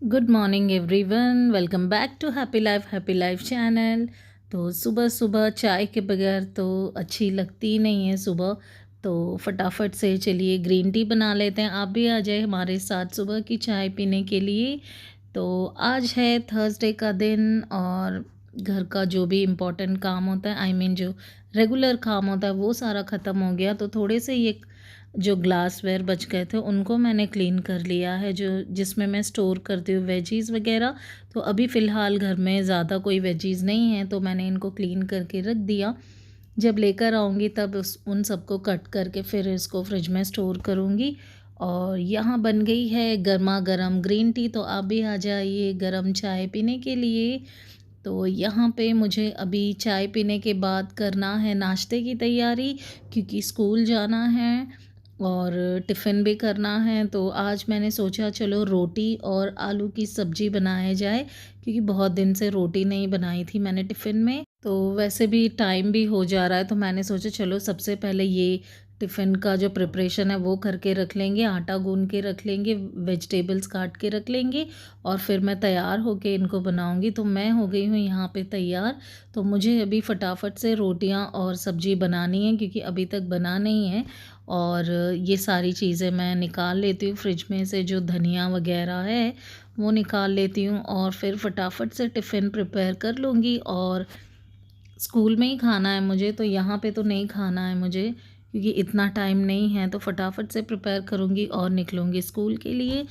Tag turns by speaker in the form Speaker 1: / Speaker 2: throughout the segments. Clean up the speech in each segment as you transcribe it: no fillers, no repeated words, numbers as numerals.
Speaker 1: Good morning everyone, welcome back to happy life channel. तो सुबह सुबह चाय के बगैर तो अच्छी लगती ही नहीं है सुबह। तो फटाफट से चलिए ग्रीन टी बना लेते हैं। आप भी आ जाए हमारे साथ सुबह की चाय पीने के लिए। तो आज है थर्सडे का दिन और घर का जो भी इम्पोर्टेंट काम होता है, जो रेगुलर काम होता है वो सारा ख़त्म हो गया। तो थोड़े से ये जो ग्लासवेयर बच गए थे उनको मैंने क्लीन कर लिया है, जो जिसमें मैं स्टोर करती हूँ वेजीज़ वगैरह। तो अभी फ़िलहाल घर में ज़्यादा कोई वेजीज़ नहीं है तो मैंने इनको क्लीन करके रख दिया। जब लेकर आऊँगी तब उस उन सबको कट करके फिर इसको फ्रिज में स्टोर करूँगी। और यहाँ बन गई है गर्मा गर्म ग्रीन टी, तो आप भी आ जाइए गर्म चाय पीने के लिए। तो यहाँ पे मुझे अभी चाय पीने के बाद करना है नाश्ते की तैयारी, क्योंकि स्कूल जाना है और टिफ़िन भी करना है। तो आज मैंने सोचा चलो रोटी और आलू की सब्ज़ी बनाया जाए, क्योंकि बहुत दिन से रोटी नहीं बनाई थी मैंने टिफ़िन में। तो वैसे भी टाइम भी हो जा रहा है तो मैंने सोचा चलो सबसे पहले ये टिफ़िन का जो प्रिपरेशन है वो करके रख लेंगे, आटा गूँध के रख लेंगे, वेजिटेबल्स काट के रख लेंगे और फिर मैं तैयार होके इनको बनाऊँगी। तो मैं हो गई हूँ यहाँ पे तैयार। तो मुझे अभी फटाफट से रोटियाँ और सब्ज़ी बनानी है, क्योंकि अभी तक बना नहीं है। और ये सारी चीज़ें मैं निकाल लेती हूँ फ्रिज में से, जो धनिया वगैरह है वो निकाल लेती हूँ और फिर फटाफट से टिफ़िन प्रिपेयर कर लूँगी। और स्कूल में ही खाना है मुझे, तो यहाँ पे तो नहीं खाना है मुझे, क्योंकि इतना टाइम नहीं है। तो फटाफट से प्रिपेयर करूँगी और निकलूँगी स्कूल के लिए।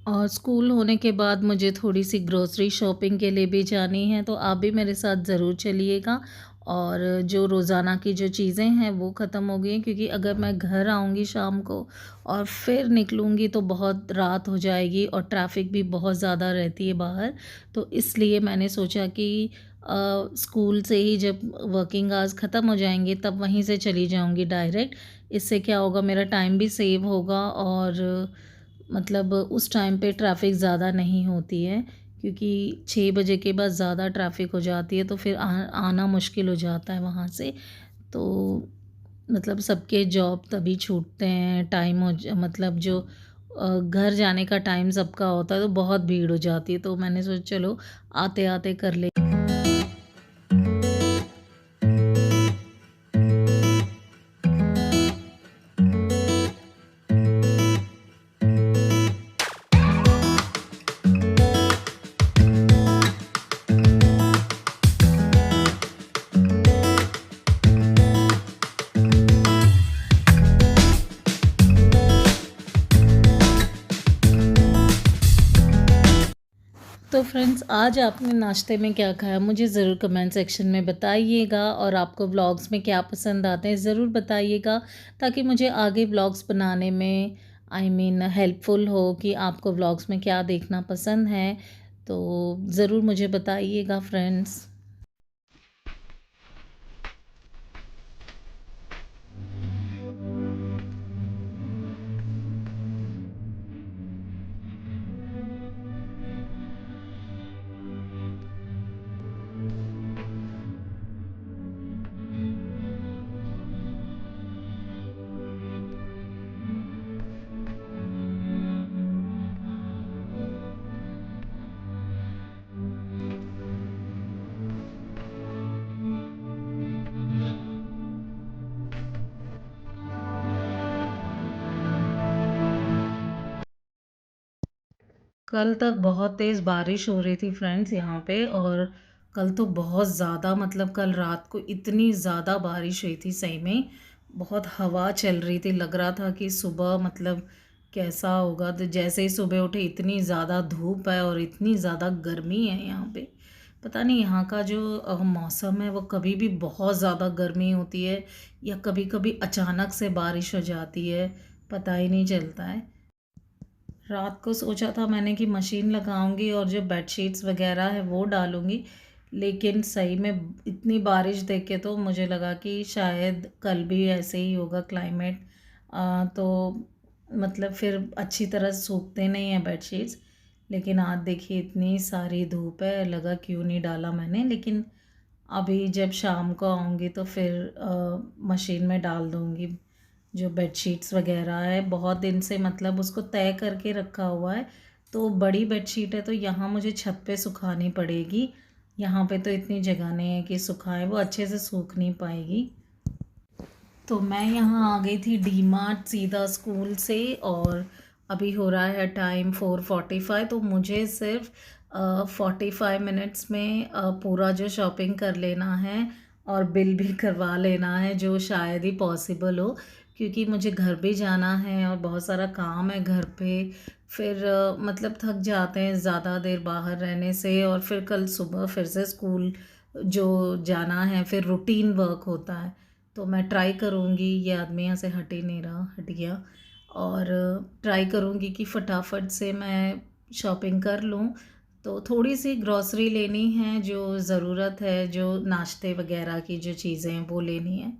Speaker 1: और स्कूल होने के बाद मुझे थोड़ी सी ग्रोसरी शॉपिंग के लिए भी जानी है, तो आप भी मेरे साथ ज़रूर चलिएगा। और जो रोज़ाना की जो चीज़ें हैं वो ख़त्म हो गई हैं, क्योंकि अगर मैं घर आऊँगी शाम को और फिर निकलूँगी तो बहुत रात हो जाएगी और ट्रैफिक भी बहुत ज़्यादा रहती है बाहर। तो इसलिए मैंने सोचा कि स्कूल से ही जब वर्किंग आवर्स ख़त्म हो जाएंगे तब वहीं से चली जाऊँगी डायरेक्ट। इससे क्या होगा, मेरा टाइम भी सेव होगा और मतलब उस टाइम पे ट्रैफ़िक ज़्यादा नहीं होती है, क्योंकि 6 बजे के बाद ज़्यादा ट्रैफ़िक हो जाती है तो फिर आना मुश्किल हो जाता है वहाँ से। तो मतलब सबके जॉब तभी छूटते हैं, टाइम हो ज मतलब जो घर जाने का टाइम सबका होता है तो बहुत भीड़ हो जाती है। तो मैंने सोचा चलो आते-आते कर ले। तो फ्रेंड्स, आज आपने नाश्ते में क्या खाया मुझे ज़रूर कमेंट सेक्शन में बताइएगा। और आपको व्लॉग्स में क्या पसंद आते हैं ज़रूर बताइएगा, ताकि मुझे आगे व्लॉग्स बनाने में हेल्पफुल हो कि आपको व्लॉग्स में क्या देखना पसंद है। तो ज़रूर मुझे बताइएगा फ्रेंड्स। कल तक बहुत तेज़ बारिश हो रही थी फ्रेंड्स यहाँ पे। और कल तो बहुत ज़्यादा, मतलब कल रात को इतनी ज़्यादा बारिश हुई थी, सही में बहुत हवा चल रही थी। लग रहा था कि सुबह मतलब कैसा होगा। तो जैसे ही सुबह उठे इतनी ज़्यादा धूप है और इतनी ज़्यादा गर्मी है यहाँ पे। पता नहीं यहाँ का जो मौसम है वो कभी भी बहुत ज़्यादा गर्मी होती है या कभी कभी अचानक से बारिश हो जाती है, पता ही नहीं चलता है। रात को सोचा था मैंने कि मशीन लगाऊंगी और जो बेडशीट्स वगैरह है वो डालूंगी, लेकिन सही में इतनी बारिश देख के तो मुझे लगा कि शायद कल भी ऐसे ही होगा क्लाइमेट। तो मतलब फिर अच्छी तरह सूखते नहीं हैं बेडशीट्स। लेकिन आज देखिए इतनी सारी धूप है, लगा क्यों नहीं डाला मैंने। लेकिन अभी जब शाम को आऊँगी तो फिर मशीन में डाल दूँगी। जो बेडशीट्स वगैरह है बहुत दिन से मतलब उसको तय करके रखा हुआ है, तो बड़ी बेडशीट है तो यहाँ मुझे छत पे सुखानी पड़ेगी। यहाँ पे तो इतनी जगह नहीं है कि सुखाए, वो अच्छे से सूख नहीं पाएगी। तो मैं यहाँ आ गई थी डी मार्ट सीधा स्कूल से, और अभी हो रहा है टाइम 4:45। तो मुझे सिर्फ 45 मिनट्स में पूरा जो शॉपिंग कर लेना है और बिल भी करवा लेना है, जो शायद ही पॉसिबल हो, क्योंकि मुझे घर भी जाना है और बहुत सारा काम है घर पे। फिर मतलब थक जाते हैं ज़्यादा देर बाहर रहने से, और फिर कल सुबह फिर से स्कूल जो जाना है, फिर रूटीन वर्क होता है। तो मैं ट्राई करूँगी, ये आदमी यहाँ से हट ही नहीं रहा, हट गया। और ट्राई करूँगी कि फटाफट से मैं शॉपिंग कर लूँ। तो थोड़ी सी ग्रॉसरी लेनी है, जो ज़रूरत है, जो नाश्ते वगैरह की जो चीज़ें हैं वो लेनी है।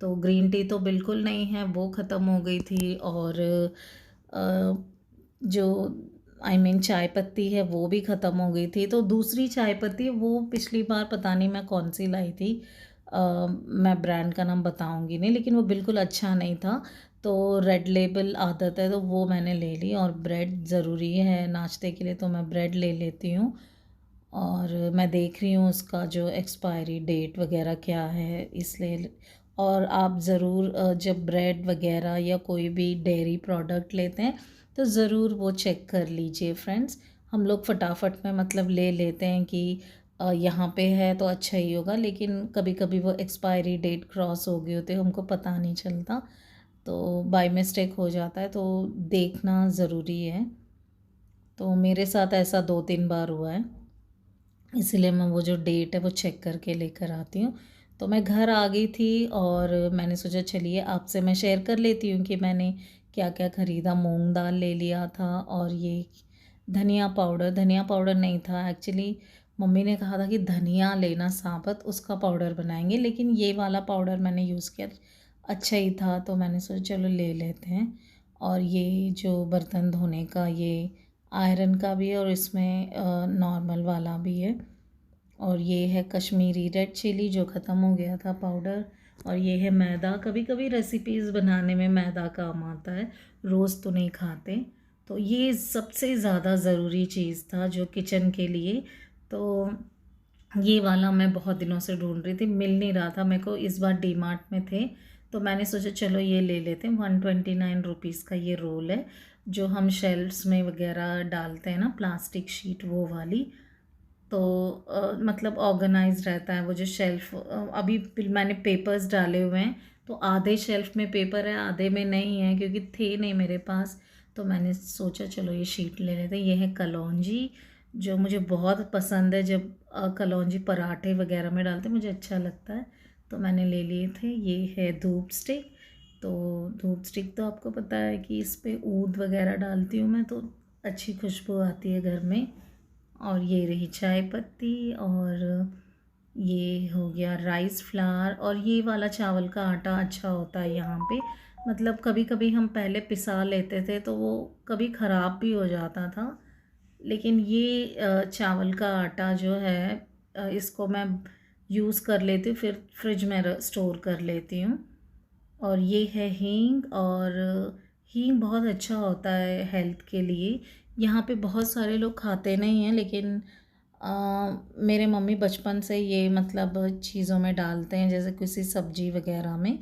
Speaker 1: तो ग्रीन टी तो बिल्कुल नहीं है, वो ख़त्म हो गई थी। और जो चाय पत्ती है वो भी ख़त्म हो गई थी। तो दूसरी चाय पत्ती वो पिछली बार पता नहीं मैं कौन सी लाई थी, मैं ब्रांड का नाम बताऊंगी नहीं, लेकिन वो बिल्कुल अच्छा नहीं था। तो रेड लेबल आदत है तो वो मैंने ले ली, और ब्रेड ज़रूरी है नाश्ते के लिए तो मैं ब्रेड ले लेती हूँ। और मैं देख रही हूँ उसका जो एक्सपायरी डेट वगैरह क्या है, इसलिए। और आप ज़रूर जब ब्रेड वगैरह या कोई भी डेयरी प्रोडक्ट लेते हैं तो ज़रूर वो चेक कर लीजिए फ्रेंड्स। हम लोग फटाफट में मतलब ले लेते हैं कि यहाँ पे है तो अच्छा ही होगा, लेकिन कभी कभी वो एक्सपायरी डेट क्रॉस हो गई होती है, हमको पता नहीं चलता, तो बाय मिस्टेक हो जाता है, तो देखना ज़रूरी है। तो मेरे साथ ऐसा 2-3 बार हुआ है, इसीलिए मैं वो जो डेट है वो चेक करके लेकर आती हूँ। तो मैं घर आ गई थी और मैंने सोचा चलिए आपसे मैं शेयर कर लेती हूँ कि मैंने क्या क्या ख़रीदा। मूंग दाल ले लिया था, और ये धनिया पाउडर नहीं था एक्चुअली। मम्मी ने कहा था कि धनिया लेना साबुत, उसका पाउडर बनाएंगे, लेकिन ये वाला पाउडर मैंने यूज़ किया, अच्छा ही था, तो मैंने सोचा चलो ले लेते हैं। और ये जो बर्तन धोने का, ये आयरन का भी है और इसमें नॉर्मल वाला भी है। और ये है कश्मीरी रेड चिली जो ख़त्म हो गया था पाउडर। और ये है मैदा, कभी कभी रेसिपीज़ बनाने में मैदा काम आता है, रोज़ तो नहीं खाते। तो ये सबसे ज़्यादा ज़रूरी चीज़ था जो किचन के लिए। तो ये वाला मैं बहुत दिनों से ढूंढ रही थी, मिल नहीं रहा था मेरे को। इस बार डी मार्ट में थे तो मैंने सोचा चलो ये ले लेते हैं। 129 रुपीज़ का ये रोल है, जो हम शेल्फ्स में वगैरह डालते हैं ना, प्लास्टिक शीट वो वाली। तो मतलब ऑर्गेनाइज रहता है वो जो शेल्फ। अभी मैंने पेपर्स डाले हुए हैं, तो आधे शेल्फ में पेपर है, आधे में नहीं है, क्योंकि थे नहीं मेरे पास। तो मैंने सोचा चलो ये शीट ले लेते हैं। ये है कलौंजी, जो मुझे बहुत पसंद है, जब कलौंजी पराठे वगैरह में डालते मुझे अच्छा लगता है, तो मैंने ले लिए थे। ये है धूप स्टिक। तो धूप स्टिक तो आपको पता है कि इस पर ऊद वगैरह डालती हूँ मैं, तो अच्छी खुशबू आती है घर में। और ये रही चाय पत्ती, और ये हो गया राइस फ्लावर। और ये वाला चावल का आटा अच्छा होता है यहाँ पे, मतलब कभी कभी हम पहले पिसा लेते थे तो वो कभी ख़राब भी हो जाता था, लेकिन ये चावल का आटा जो है, इसको मैं यूज़ कर लेती हूँ, फिर फ्रिज में स्टोर कर लेती हूँ। और ये है हींग, और हींग बहुत अच्छा होता है हेल्थ के लिए। यहाँ पे बहुत सारे लोग खाते नहीं हैं, लेकिन मेरे मम्मी बचपन से ये मतलब चीज़ों में डालते हैं, जैसे किसी सब्जी वगैरह में।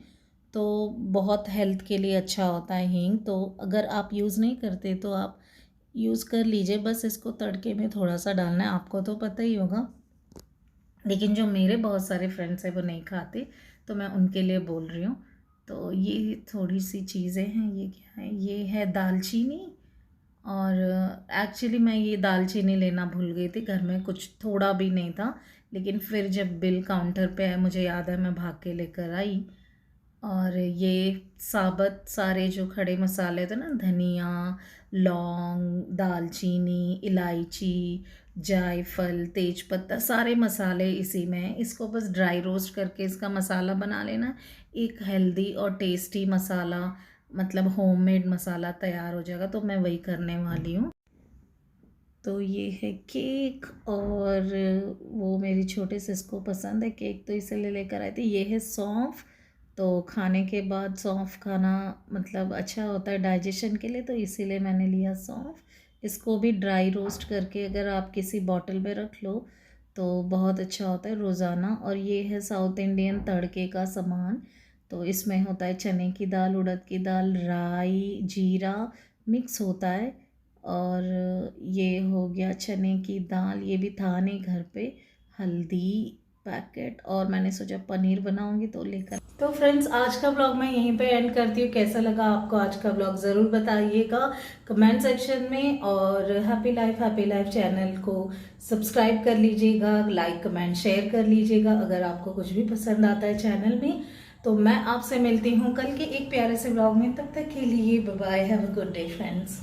Speaker 1: तो बहुत हेल्थ के लिए अच्छा होता है हींग। तो अगर आप यूज़ नहीं करते तो आप यूज़ कर लीजिए, बस इसको तड़के में थोड़ा सा डालना है, आपको तो पता ही होगा। लेकिन जो मेरे बहुत सारे फ्रेंड्स हैं वो नहीं खाते, तो मैं उनके लिए बोल रही हूँ। तो ये थोड़ी सी चीज़ें हैं। ये क्या है? ये है दालचीनी। और एक्चुअली मैं ये दालचीनी लेना भूल गई थी, घर में कुछ थोड़ा भी नहीं था, लेकिन फिर जब बिल काउंटर पे आया मुझे याद है, मैं भाग के लेकर आई। और ये साबुत सारे जो खड़े मसाले थे ना, धनिया, लौंग, दालचीनी, इलायची, जायफल, तेजपत्ता, सारे मसाले इसी में हैं। इसको बस ड्राई रोस्ट करके इसका मसाला बना लेना। एक हेल्दी और टेस्टी मसाला, मतलब होममेड मसाला तैयार हो जाएगा, तो मैं वही करने वाली हूँ। तो ये है केक, और वो मेरी छोटे सिस को पसंद है केक, तो इसे ले लेकर आई थी। ये है सौंफ। तो खाने के बाद सौंफ खाना मतलब अच्छा होता है डाइजेशन के लिए, तो इसीलिए मैंने लिया सौंफ। इसको भी ड्राई रोस्ट करके अगर आप किसी बॉटल में रख लो तो बहुत अच्छा होता है रोज़ाना। और ये है साउथ इंडियन तड़के का सामान। तो इसमें होता है चने की दाल, उड़द की दाल, राई, जीरा मिक्स होता है। और ये हो गया चने की दाल, ये भी था नहीं घर पे, हल्दी पैकेट, और मैंने सोचा पनीर बनाऊंगी तो लेकर। तो फ्रेंड्स, आज का ब्लॉग मैं यहीं पे एंड करती हूँ। कैसा लगा आपको आज का ब्लॉग ज़रूर बताइएगा कमेंट सेक्शन में। और हैप्पी लाइफ चैनल को सब्सक्राइब कर लीजिएगा, लाइक कमेंट शेयर कर लीजिएगा अगर आपको कुछ भी पसंद आता है चैनल में। तो मैं आपसे मिलती हूँ कल के एक प्यारे से ब्लॉग में। तब तक के लिए bye bye, have a good day friends.